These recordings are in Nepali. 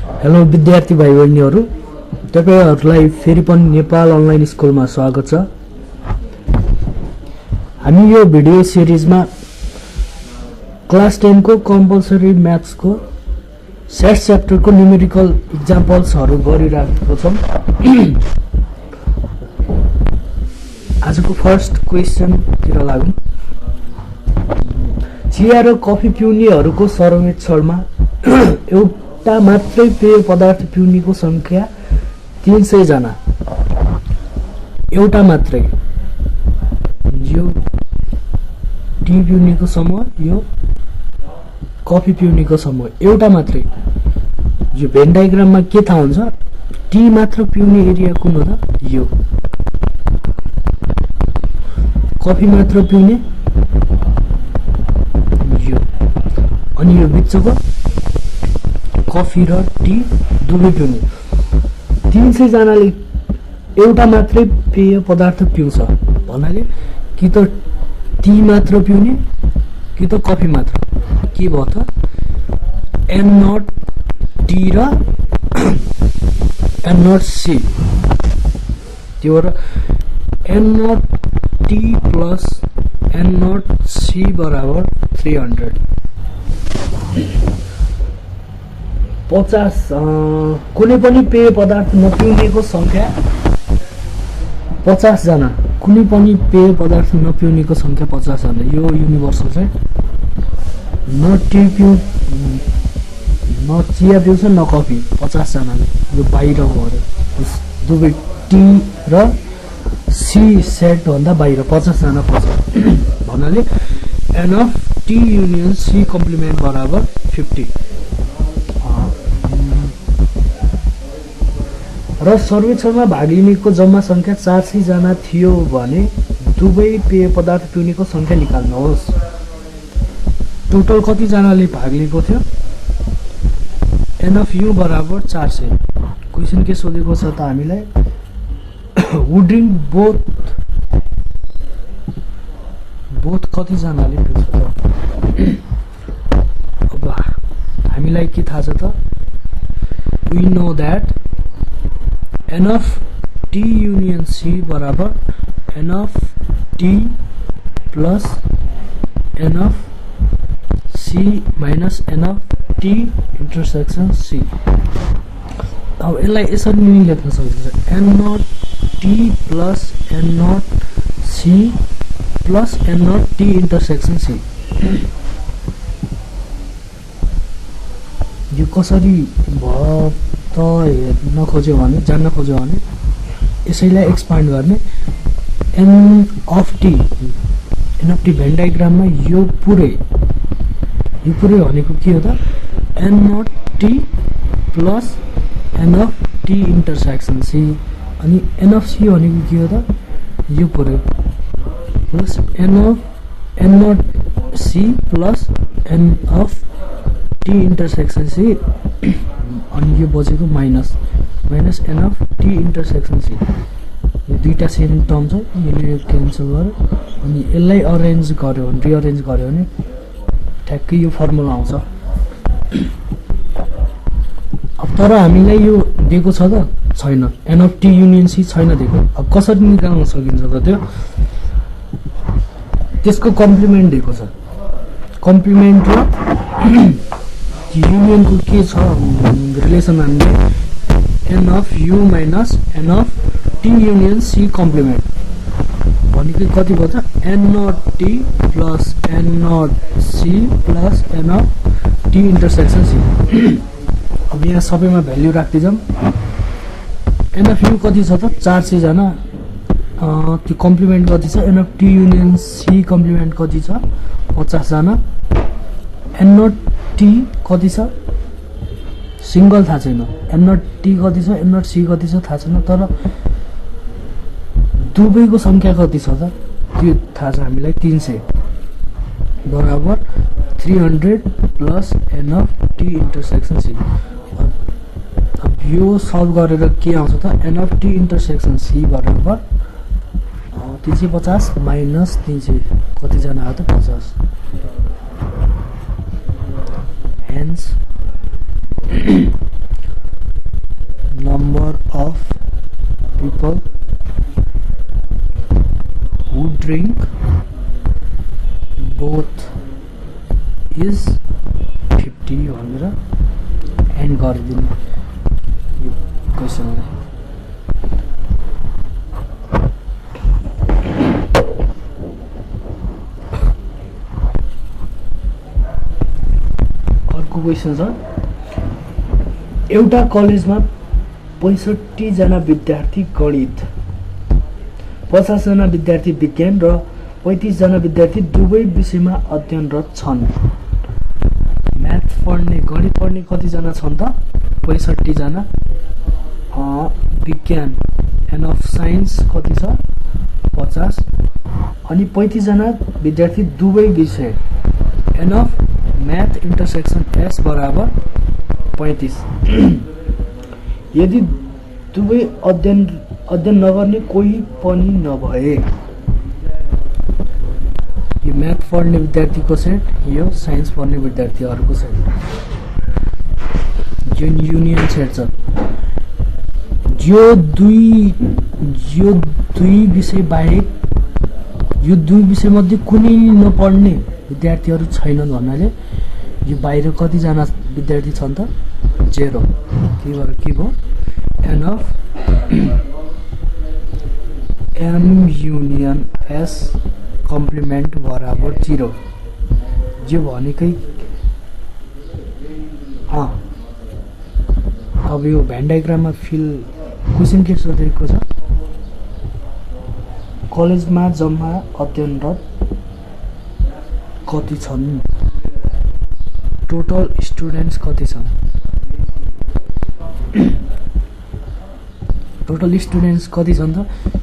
हेलो विद्यार्थी भाइ बहिनीहरू, तपाईहरुलाई फेरि पनि नेपाल अनलाइन स्कुलमा स्वागत छ। हामी यो भिडियो सिरिजमा क्लास 10 को कम्पलसरी म्याथ्स को सेट च्याप्टर को न्यूमेरिकल एक्जाम्पल्सहरु गरिराखेको छौं। आजको फर्स्ट क्वेशन तिर लागौं। चिया र कफी पिउनेहरुको सर्वेक्षणमा एउटा मात्रै पेय पदार्थ पिउनेको संख्या 300 जना। एउटा मात्रै, यो टी पिउनेको समूह, यो कफी पिउनेको समूह, एउटा मात्रै। यो भेन डायग्राममा के थाहा हुन्छ? टी मात्र पिउने एरिया कुन हो त? यो। कफी मात्र पिउने यो, अनि यो बिचको कफी र टी दुवै पिउने। 300 जनाले एउटा मात्रै पेय पदार्थ पिउँछ भन्नाले कि त टी मात्र पिउने कि त कफी मात्र। के भयो त? N0 टी र N0 सी। त्यो र N0 T plus N0 C बराबर 300। 50 कुनै पनि पेय पदार्थ नपिउनेको संख्या 50 जना। कुनै पनि पेय पदार्थ नपिउनेको संख्या 50 जना। यो युनिभर्सल चाहिँ न टी पिउ, न चिया पिउँछ, न कफी। 50 जनाले। यो बाहिर हो अरे, दुवै टी र सी सेट भन्दा बाहिर 50 जना पर्छ। भन्नाले n of T union C complement बराबर 50। र सर्वेक्षणमा भाग लिनेको जम्मा संख्या 400 जना थियो भने दुवै पेय पदार्थ पिउनेको संख्या निकाल्नुहोस्। टोटल कति जनाले भाग लिएको थियो? एन अफ यु बराबर 400। क्वेशन के सोधेको छ त हामीलाई? वुड ड्रिंक बोथ कति जनाले पिउँछ त? अब हामीलाई के थाहा छ त? We know that n of T union C बराबर n of T plus n of C minus n of T intersection C. अब यसलाई यसरी नि लेख्न सकिन्छ, n not T plus n not C plus n not T intersection C. यो कसरी भयो त हेर्न खोज्यो भने, जान्न खोज्यो भने यसैलाई एक्सपान्ड गर्ने। एन अफ टी भेन डायग्राममा यो पुरै भनेको के हो त? N not T plus n of T intersection C. अनि एन अफ सी भनेको के हो त? यो पुरै plus n not C plus n of T intersection C. अनि यो बजेको minus n of T intersection C. यो दुईटा सेम टर्म छ, यसले क्यान्सल गर्यो। अनि यसलाई अरेन्ज गर्यो भने, रिअरेन्ज गर्यो भने ठ्याक्कै यो फर्मुला आउँछ। अब तर हामीलाई यो दिएको छ त? छैन। N of T union C छैन दिएको। अब कसरी निकाल्न सकिन्छ त त्यो? त्यसको कम्प्लिमेन्ट दिएको छ। कम्प्लिमेन्ट र युनियनको के छ रिलेसन? हामीले n of U minus n of T union C complement भनेको कति भयो त? N not T plus n not C plus n of T intersection C. अब यहाँ सबैमा भ्याल्यु राख्दै जाऊँ। एन अफ यु कति छ त? 400 जना। त्यो कम्प्लिमेन्ट कति छ? N of T union C complement कति छ? 50 जना। एन नट टी कति छ? सिंगल थाहा छैन। एन नट टी कति छ, एन नट सी कति छ थाहा छैन, तर दुवैको संख्या कति छ त? त्यो थाहा छ हामीलाई। 300 बराबर 300 plus n of T intersection C. अब यो सल्भ गरेर के आउँछ त? N of T intersection C बराबर 350 माइनस 300 कति जना आयो त? 50। हेन्स इज 50 भनेर एन्ड गरिदिनु यो क्वेसनलाई। अर्को क्वेसन छ, एउटा कलेजमा 65 जना विद्यार्थी गणित, 50 जना विद्यार्थी विज्ञान र 35 जना विद्यार्थी दुवै विषयमा अध्ययनरत छन्। म्याथ पढ्ने गणित पढ्ने कतिजना छन् त? 65 जना। विज्ञान एन्ड अफ साइन्स कति छ? 50। अनि 35 जना विद्यार्थी दुवै विषय n of math intersection S बराबर 35। यदि दुवै अध्ययन नगर्ने कोही पनि नभए, यो म्याथ पढ्ने विद्यार्थीको सेट, यो साइन्स पढ्ने विद्यार्थीहरूको सेट, जुन युनियन सेट छ। यो दुई विषय बाहेक यो दुई विषय मध्ये कुनै नपढ्ने विद्यार्थीहरू छैनन् भन्नाले यो बाहिर कतिजना विद्यार्थी छन् त? 0। के भयो? N of M union S complement बराबर 0। यो भनेकै अब यो भेन डायग्राममा फिल क्वेसन के सोधेको छ? कलेजमा जम्मा अध्ययनरत कति छन्? टोटल स्टुडेन्ट्स कति छन्? टोटल स्टुडेन्ट्स कति छन् त?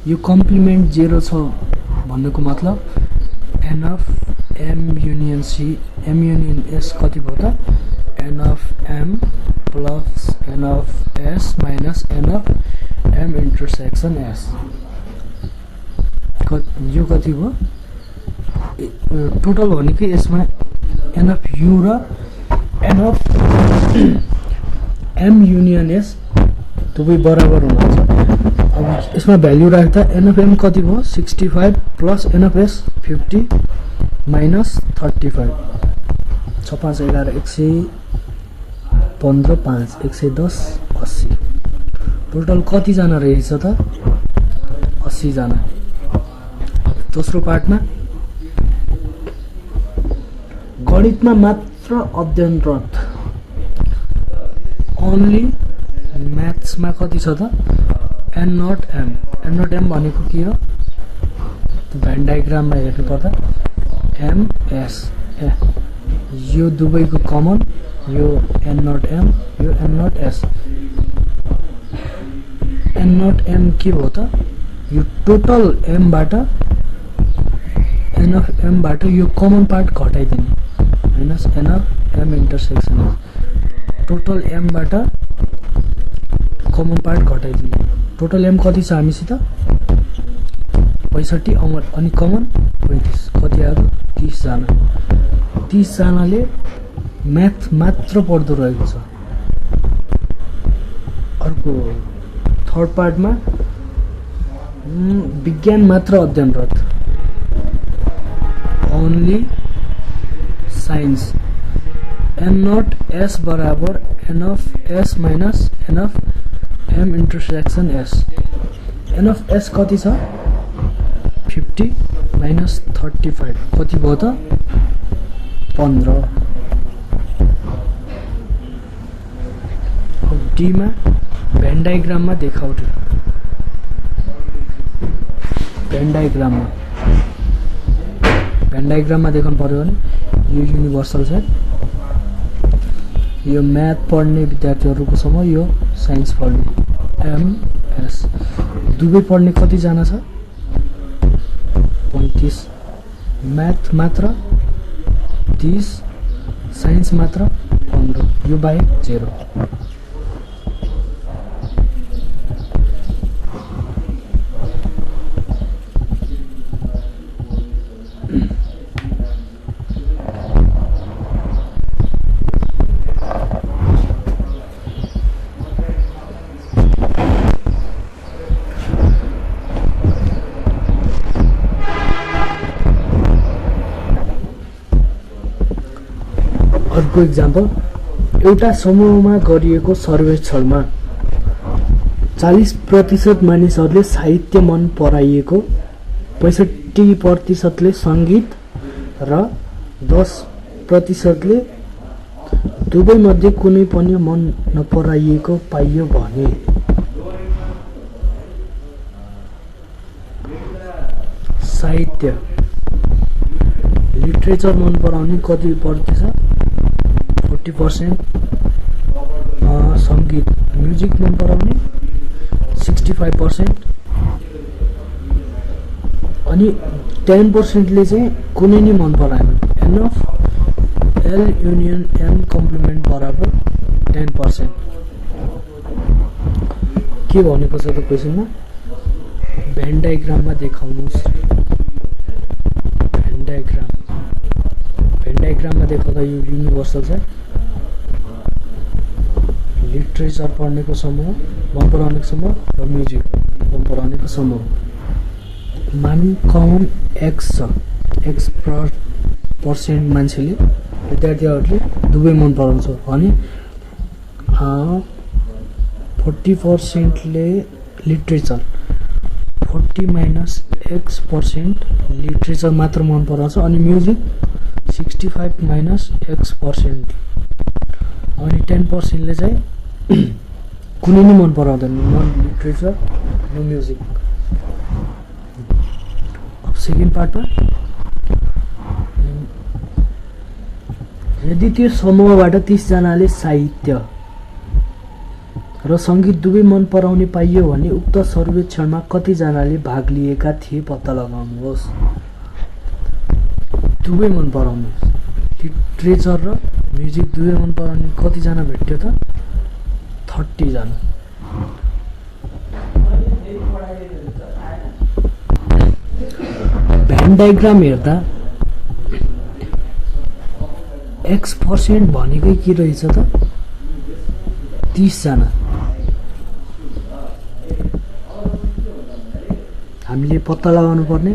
यो कम्प्लिमेन्ट 0 छ भन्नुको मतलब n of M union C, M union S कति भयो त? N of M plus n of S minus n of M intersection S. यो कति भयो? टोटल भनेकै यसमा एन अफ यु र n of M union S दुवै बराबर हुनुहुन्छ। अब यसमा भ्याल्यु राख्दा एन अफ एम कति भयो? 65 plus n of S 50 minus 35। 6 5 11 115 5 110 80। Total कतिजना रहेछ त? 80 जना। दोस्रो पार्टमा गणितमा मात्र अध्ययनरत, ओन्ली म्याथ्समा कति छ त? N not M. N not M भनेको के हो? भेन डायग्राममा हेर्नु पर्दा एम एस, यो दुवैको कमन, यो एन नट एम, यो n naught S. N not M के हो त? यो टोटल एमबाट, एन अफ एमबाट यो कमन पार्ट घटाइदिने minus n of M intersection S. Total एमबाट कमन पार्ट घटाइदिने। टोटल एम कति छ हामीसित? 65 अनि कमन 35। कति आयो? 30 जना। 30 जनाले म्याथ मात्र पढ्दो रहेको छ। अर्को थर्ड पार्टमा विज्ञान मात्र अध्ययनरत, only science. N naught S बराबर n of S minus n of M intersection S. N of S कति छ? 50 माइनस 35 कति भयो त? 15। अब डीमा भेन डायग्राममा देखाउँछु। भेन डायग्राममा देखाउनु पर्यो भने यो युनिभर्सल सेट, यो म्याथ पढ्ने विद्यार्थीहरूको समय, यो साइन्स पढ्ने एम एस। दुवै पढ्ने कतिजना छ? 35। म्याथ मात्र 30, साइन्स मात्र 15। यो बाहेक 0। अर्को इक्जाम्पल, एउटा समूहमा गरिएको सर्वेक्षणमा 40% मानिसहरूले साहित्य मन पराइएको, 65%ले सङ्गीत र 10%ले दुवै मध्ये कुनै पनि मन नपराइएको पाइयो भने साहित्य लिटरेचर मन पराउने कति प्रतिशत? 40%, सङ्गीत म्युजिक मन पराउने 65%, अनि 10%ले चाहिँ कुनै नि मन पराएन। N of L union M complement बराबर 10%। के भनेको छ त क्वेसनमा? भेन डायग्राममा देखाउनुहोस्। भेन डायग्राममा देखाउँदा यो युनिभर्सल छ। लिटरेचर पढ्नेको समूह, मन पराउनेको समूह र म्युजिक मन पराउनेको समूह। मानि कमन एक्स छ, एक्स पर्सेन्ट मान्छेले, विद्यार्थीहरूले दुवै मन पराउँछ भने 40%ले लिटरेचर, 40 माइनस X% लिटरेचर मात्र मन पराउँछ, अनि म्युजिक 65 माइनस X%, अनि 10%ले चाहिँ कुनै नि मन पराउँदैन, न लिटरेचर न म्युजिक। अब सेकेन्ड पार्टमा, यदि त्यो समूहबाट 30 जनाले साहित्य र सङ्गीत दुवै मन पराउने पाइयो भने उक्त सर्वेक्षणमा कति जनाले भाग लिएका थिए पत्ता लगाउनुहोस्। दुवै मन पराउने, लिटरेचर र म्युजिक दुवै मन पराउने कतिजना भेट्यो त? 30 जना। भेन डायग्राम हेर्दा X% भनेकै के रहेछ त? 30 जना। हामीले पत्ता लगाउनु पर्ने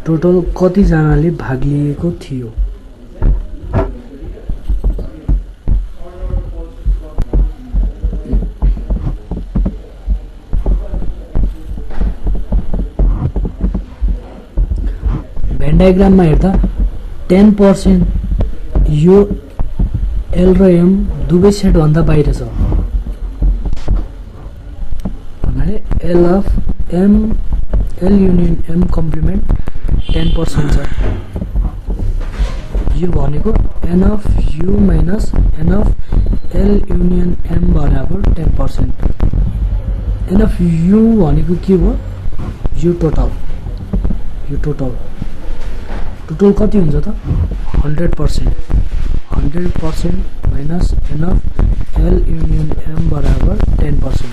टोटल कति जनाले भाग लिएको थियो। भेन डायग्राममा हेर्दा 10% यो एल र एम दुवै सेट भन्दा बाहिर छ भने L of M, L union M complement 10% छ। यो भनेको n of U minus n of L union M बराबर 10%। एन अफ यु भनेको के भयो? यो टोटल, यो टोटल कति हुन्छ त? 100%। 100% minus n of L union M बराबर 10%।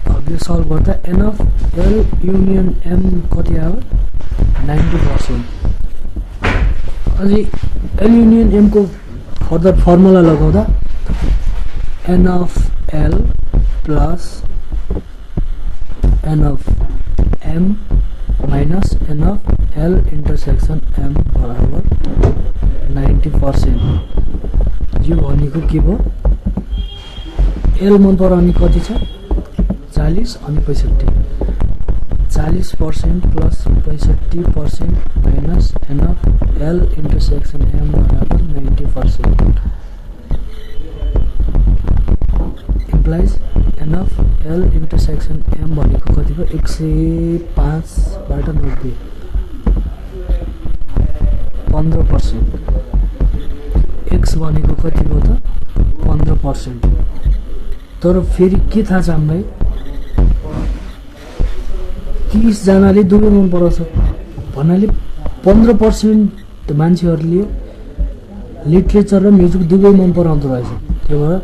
अब यो सल्भ गर्दा n of L union M कति आयो? 90%। अनि एल युनियन एम को फर्दर फर्मुला लगाउँदा n of L plus n of M minus n of L intersection M बराबर 90%। यो भनेको के भयो? एल मन पराउने कति छ? 40 अनि 65। 40% प्लस 65% minus n of L intersection M बराबर 90%। Implies n of L intersection M भनेको कति भयो? 105बाट 90, 15%। एक्स भनेको कति भयो त? 15%। तर फेरि के थाहा छ हामीलाई? 30 जनाले दुवै मन पराउँछ भन्नाले 15% मान्छेहरूले लिटरेचर र म्युजिक दुवै मन पराउँदो रहेछ। त्यही भएर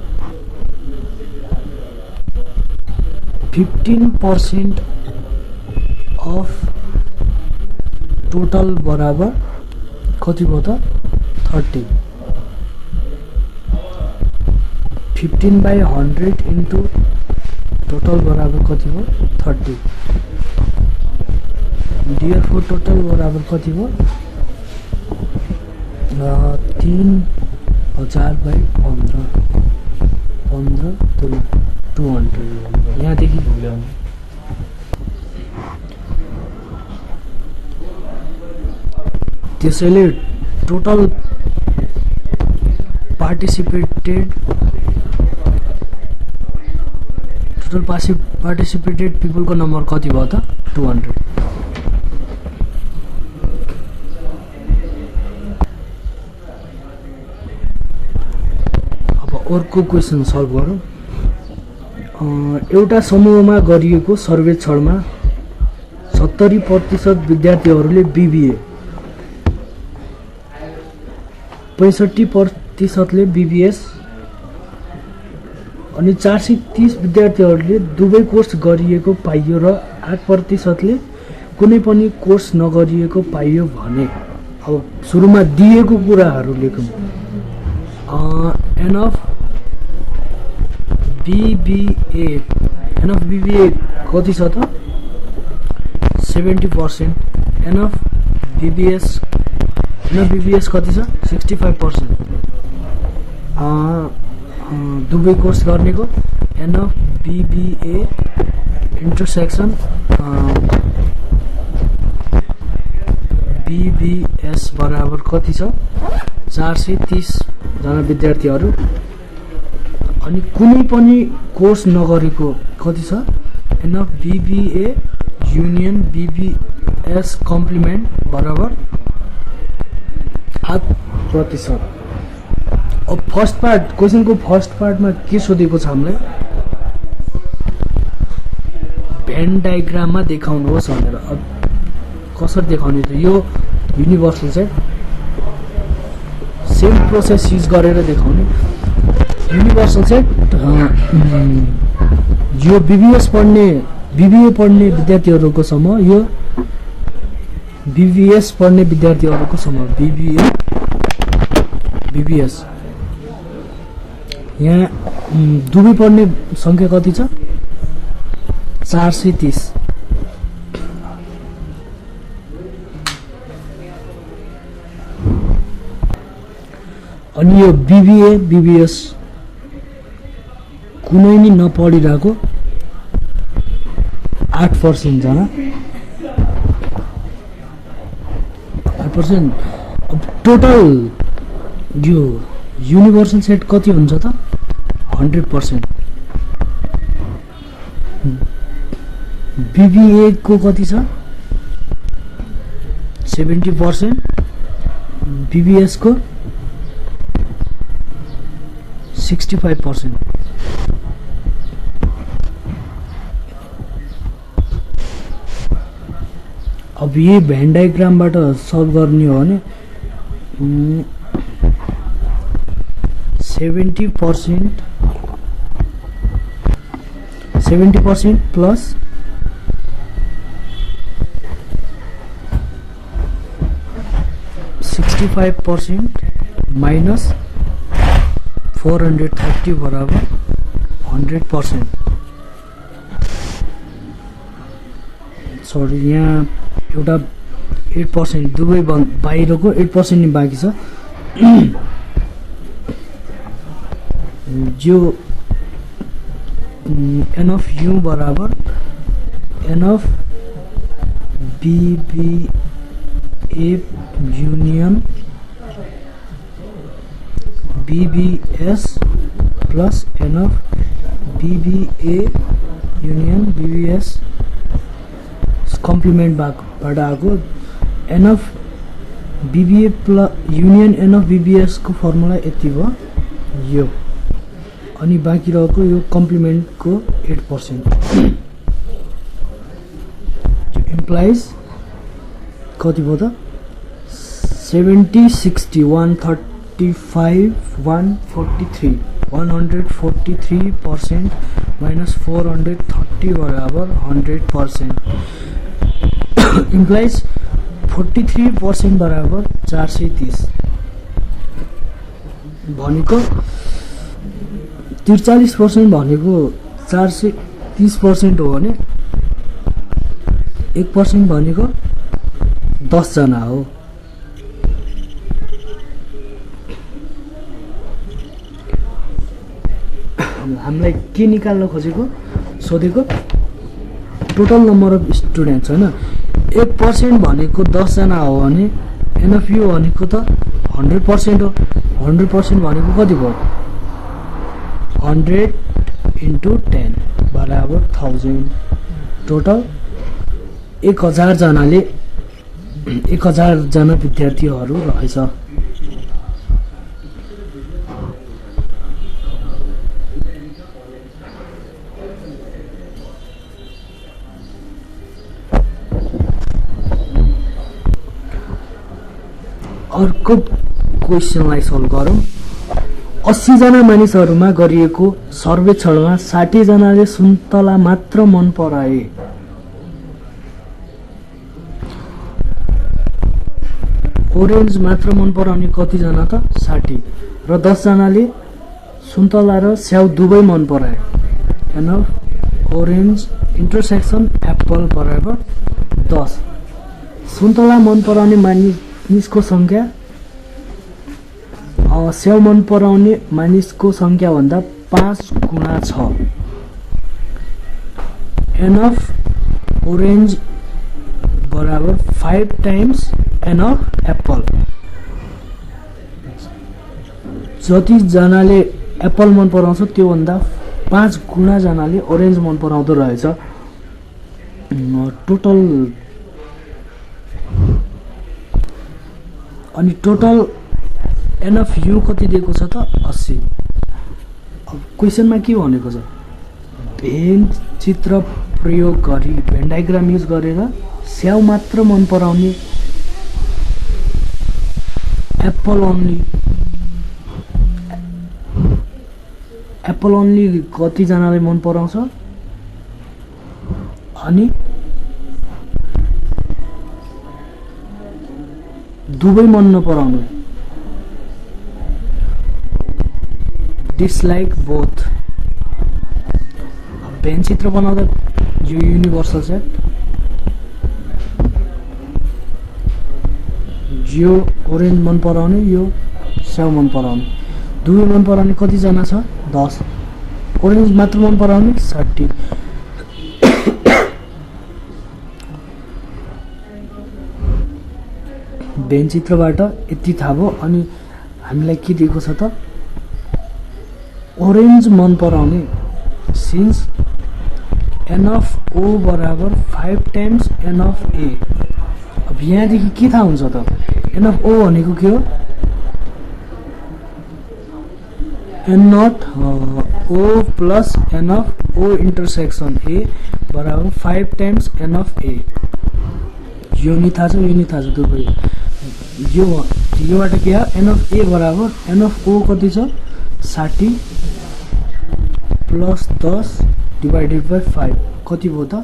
15% अफ टोटल बराबर कति भयो त? 30। 15/100 इन्टु टोटल बराबर कति भयो? 30। डियरफोर टोटल बराबर कति भयो? 3 1000/15 15 200 यहाँदेखि त्यसैले टोटल पार्टिसिपेटेड पिपलको नम्बर कति भयो त 200 अब अर्को क्वेसन सल्भ गरौँ एउटा समूहमा गरिएको सर्वेक्षणमा 70% विद्यार्थीहरूले बीबीए 65%ले बीबीएस अनि 430 विद्यार्थीहरूले दुवै कोर्स गरिएको पाइयो र 8%ले कुनै पनि कोर्स नगरिएको पाइयो भने अब सुरुमा दिएको कुराहरू लेखौँ एन अफ बीबीए कति छ त 70% एन अफ बीबीएस कति छ 65% दुवै कोर्स गर्नेको n of BBA intersection BBS बराबर कति छ 430 जना विद्यार्थीहरू अनि कुनै पनि कोर्स नगरेको कति छ n of BBA union BBS complement बराबर 8%। अब फर्स्ट पार्ट क्वेसनको फर्स्ट पार्टमा के सोधेको छ हामीलाई भेन डायग्राममा देखाउनुहोस् भनेर। अब कसरी देखाउने त यो universal set same process use गरेर देखाउने युनिभर्सल सेट यो बीबीए पढ्ने विद्यार्थीहरूको समूह यो बीबीएस पढ्ने विद्यार्थीहरूको समूह बीबीएस यहाँ दुवै पढ्ने संख्या कति छ 430 अनि यो बीबीए बीबीएस कुनै नि नपढिरहेको 8% जना 8%। अब टोटल यो युनिभर्सल सेट कति हुन्छ त 100%। बीबीए को कति छ 70%, बीबीएस को 65%। अब ये भेन डायग्रामबाट सल्भ गर्ने हो भने 70% प्लस 65% माइनस 430 बराबर 100%। सरी यहाँ एउटा 8% दुवै बाहिरको 8% नि बाँकी छ। जो एन अफ यू बराबर n of BBA union BBS plus n of BBA union BBS complement बाट आएको n of BBA plus union n of BBS को फर्मुला यति भयो यो अनि बाँकी रहेको यो कम्प्लिमेन्ट को 8% इम्प्लाइज कति भयो त 70 60 135 143 143% माइनस 430 बराबर 100%। इम्प्लाइज 43% बराबर 430 भनेको 43% भनेको 430% हो भने 1% भनेको 10 जना हो। हामीलाई के निकाल्न खोजेको सोधेको टोटल नम्बर अफ स्टुडेन्ट्स होइन 1% भनेको 10 जना हो भने एनएफयू भनेको त 100% हो 100% भनेको कति भयो 100 × 10 बराबर 1000 टोटल 1000 जनाले 1000 जना विद्यार्थीहरू रहेछ अर्को क्वेशनलाई सल्भ गरौँ 80 जना मानिसहरूमा गरिएको सर्वेक्षणमा 60 जनाले सुन्तला मात्र मन पराए ओरेन्ज मात्र मन पराउने कति जना त 60 र 10 जनाले सुन्तला र स्याउ दुवै मन पराए एनफ ओरेन्ज इन्टरसेक्सन एप्पल बराबर 10 सुन्तला मन पराउने मानिसको संख्या स्याउ मन पराउने मानिसको संख्या भन्दा 5 गुणा छ एनफ ओरेन्ज बराबर 5 टाइम्स एनफ एप्पल जति जनाले एप्पल मन पराउँछ त्यो भन्दा 5 गुणा जनाले ओरेन्ज मन पराउँदो रहेछ टोटल अनि टोटल एनएफयू कति दिएको छ त 80 अब क्वेशनमा के भनेको छ भेन चित्र प्रयोग गरी भेन डायग्राम युज गरेर स्याउ मात्र मन पराउने एप्पल ओन्ली कति जनाले मन पराउँछ अनि दुवै मन नपराउने डिसलाइक बोथ भेन चित्र बनाउँदा यो युनिभर्सल छ यो ओरेन्ज मन पराउने यो स्याउ मन पराउने दुवै मन पराउने कति जना छ 10 ओरेन्ज मात्र मन पराउने 60 भेन चित्रबाट यति थाहा भयो अनि हामीलाई के दिएको छ त ओरेन्ज मन पराउने सिन्स एन अफ ओ बराबर 5 टाइम्स एन अफ ए अब यहाँदेखि के थाहा हुन्छ त एन अफ ओ भनेको के हो n naught O plus n of O intersection A बराबर 5 टाइम्स एन अफ ए यो नि थाहा छ दुवै योबाट के हो एन अफ ए बराबर एन अफ ओ कति छ 60 प्लस 10 डिवाइडेड बाई 5 कति भयो त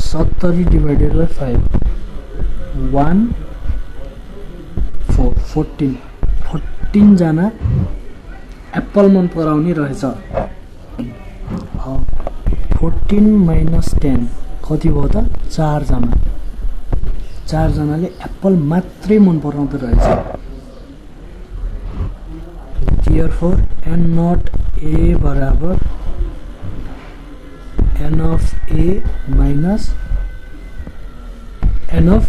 70 डिवाइडेड बाई 5 14 जना एप्पल मन पराउने रहेछ 14 माइनस 10 कति भयो त 4 जनाले एप्पल मात्रै मन पराउँदो रहेछ therefore n not a बराबर n of a minus n of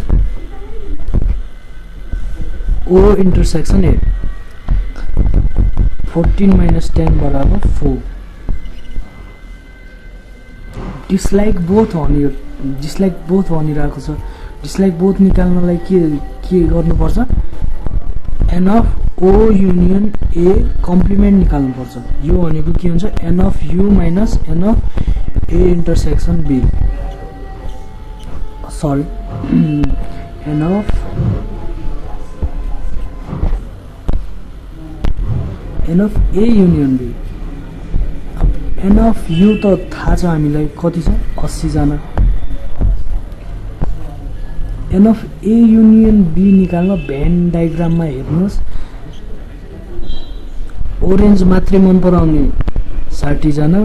o intersection a 14 minus 10 बराबर 4 डिसलाइक बोथ भनिरहेको छ डिसलाइक बोथ निकाल्नलाई के गर्नुपर्छ n of O union A complement निकाल्नुपर्छ यो भनेको के हुन्छ n of U minus n of A intersection B sorry n of A union B n of U त थाहा छ हामीलाई कति छ 80 जना n of A union B निकाल्न भेन डायग्राममा हेर्नुहोस् ओरेन्ज मात्रै मन पराउने 60 जना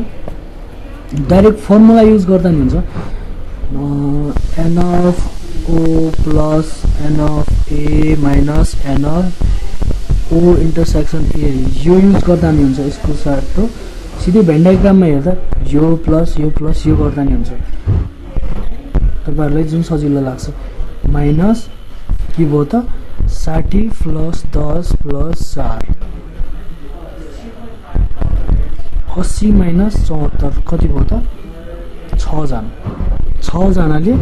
डाइरेक्ट फर्मुला युज गर्दा नि हुन्छ n of O plus n of A minus n of O intersection A यो युज गर्दा नि हुन्छ यसको साथ हो सिधै भेन डायग्राममा हेर्दा यो प्लस यो गर्दा नि हुन्छ तपाईहरुलाई जुन सजिलो लाग्छ माइनस के भयो त 60 प्लस 10 प्लस 4 80 माइनस 74 कति भयो त 6 जना 6 जनाले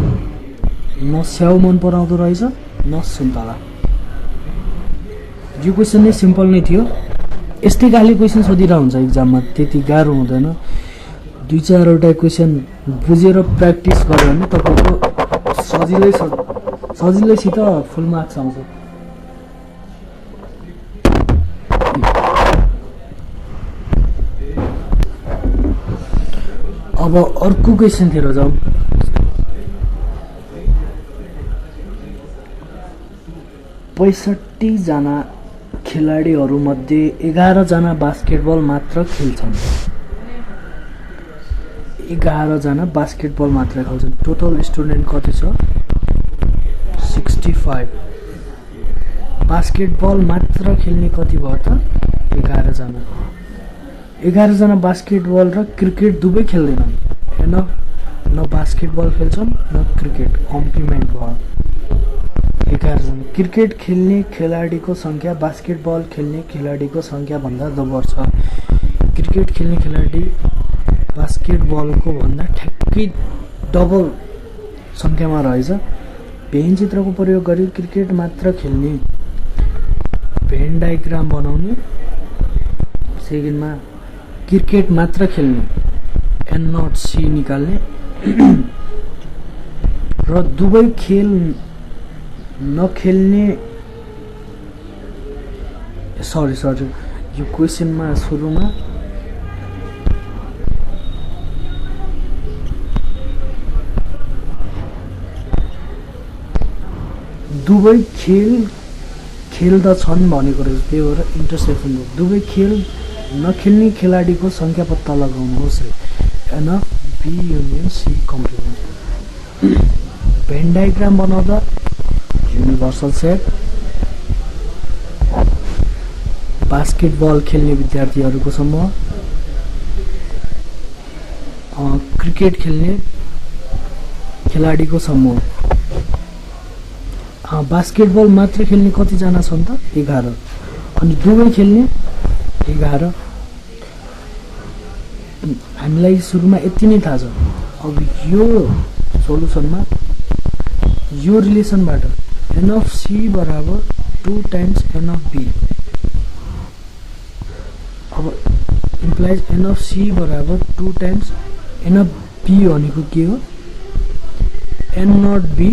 न स्याउ मन पराउँदो रहेछ न सुन्तला यो क्वेशन नै सिम्पल नै थियो यस्तै खाली क्वेशन सोधिरा हुन्छ एक्जाममा त्यति गाह्रो हुँदैन दुई चारवटा क्वेशन बुझेर प्र्याक्टिस गर्यो भने तपाईको सजिलैसित फुल मार्क्स आउँछ अब अर्को क्वेशन तिर जाउँ पैसठी जना खेलाडीहरू मध्ये 11 जना बास्केटबल मात्र खेल्छन् 11 जना बास्केटबल मात्र खेल्छन् टोटल स्टुडेन्ट कति छ 65 बास्केटबल मात्र खेल्ने कति भयो त 11 जना 11 जना बास्केटबल र क्रिकेट दुवै खेल्दैनन् हैन न बास्केटबल खेल्छन् न क्रिकेट कम्प्लिमेन्ट भयो 11 जना क्रिकेट खेल्ने खेलाडीको संख्या बास्केटबल खेल्ने खेलाडीको संख्या भन्दा डबल छ क्रिकेट खेल्ने खेलाडी बास्केटबलको भन्दा ठ्याक्कै डबल संख्यामा रहेछ भेन चित्रको प्रयोग गरी क्रिकेट मात्र खेल्ने भेन डायग्राम बनाउने सेकेन्डमा क्रिकेट मात्र खेल्ने एन नट सी निकाल्ने र दुवै खेल नखेल्ने सरी यो क्वेशनमा सुरुमा दुवै खेल खेल्दछन् भनेको रहेछ त्यही भएर इन्टरसेक्सन हो दुवै खेल नखेल्ने खेलाडीको संख्या पत्ता लगाउनुहोस् रे n B union C complement Venn diagram बनाउँदा युनिभर्सल सेट बास्केटबल खेल्ने विद्यार्थीहरूको समूह क्रिकेट खेल्ने खेलाडीको समूह बास्केटबल मात्र खेल्ने कति जना छन् त 11 अनि दुवै खेल्ने 11 हामीलाई सुरुमा यति नै थाहा छ अब यो सोलुसनमा यो रिलेसनबाट n of c बराबर 2 times n of b अब implies n of c बराबर 2 times n of b भनेको के हो n not b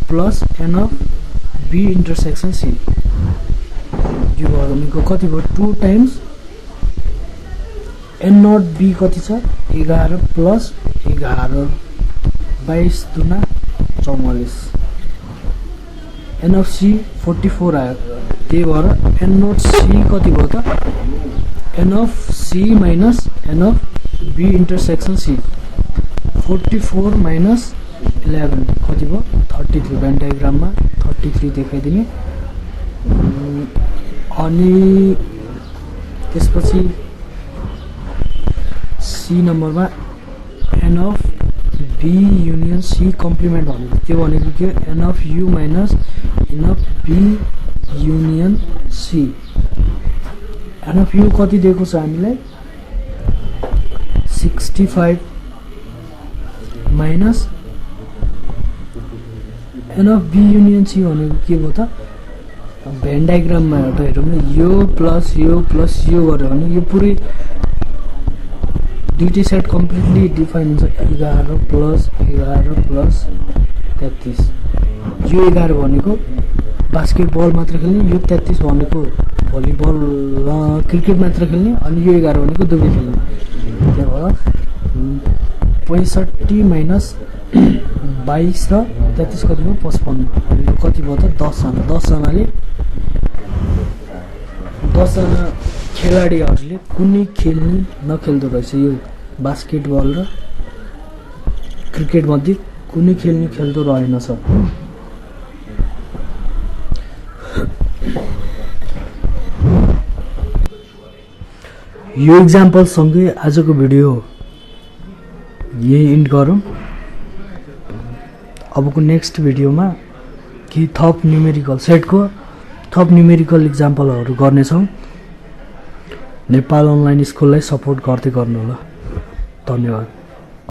plus n of b intersection c यो भनेको कति भयो 2 times n not b कति छ 11 plus 11 22 दुना 44 n of c 44 आयो त्यही भएर n not c कति भयो त n of c minus n of b intersection c 44 minus 11 कति भयो 33 भेन डायग्राममा 33 देखाइदिने अनि त्यसपछि c नम्बरमा n of b union c complement भनेको त्यो भनेको के n of u minus n of b union c n of u कति दिएको छ हामीलाई 65 minus n of b union c भनेको के भयो त भेन डायग्राममा हेरौँ न यो प्लस यो गर्यो भने यो पुरै दुईटै सेट कम्प्लिटली डिफाइन हुन्छ 11 प्लस 33 यो 11 भनेको बास्केटबल मात्र खेल्ने यो 33 भनेको भलिबल क्रिकेट मात्र खेल्ने अनि यो 11 भनेको दुवै खेल्ने त्यही भएर 65 माइनस 22 र 33 कति भयो 55 भनेको कति भयो त 10 जना 10 जनाले 10 जना खेलाडीहरूले कुनै खेल्ने नखेल्दो रहेछ यो बास्केटबल र क्रिकेट मध्ये कुनै खेल्ने खेल्दो रहेनछ यो इक्जाम्पल सँगै आजको भिडियो यही इन्ड गरौँ। अबको नेक्स्ट भिडियोमा केही थप न्युमेरिकल सेटको थप न्युमेरिकल इक्जाम्पलहरू गर्नेछौँ। नेपाल अनलाइन स्कुललाई सपोर्ट गर्दै गर्नु होला। धन्यवाद।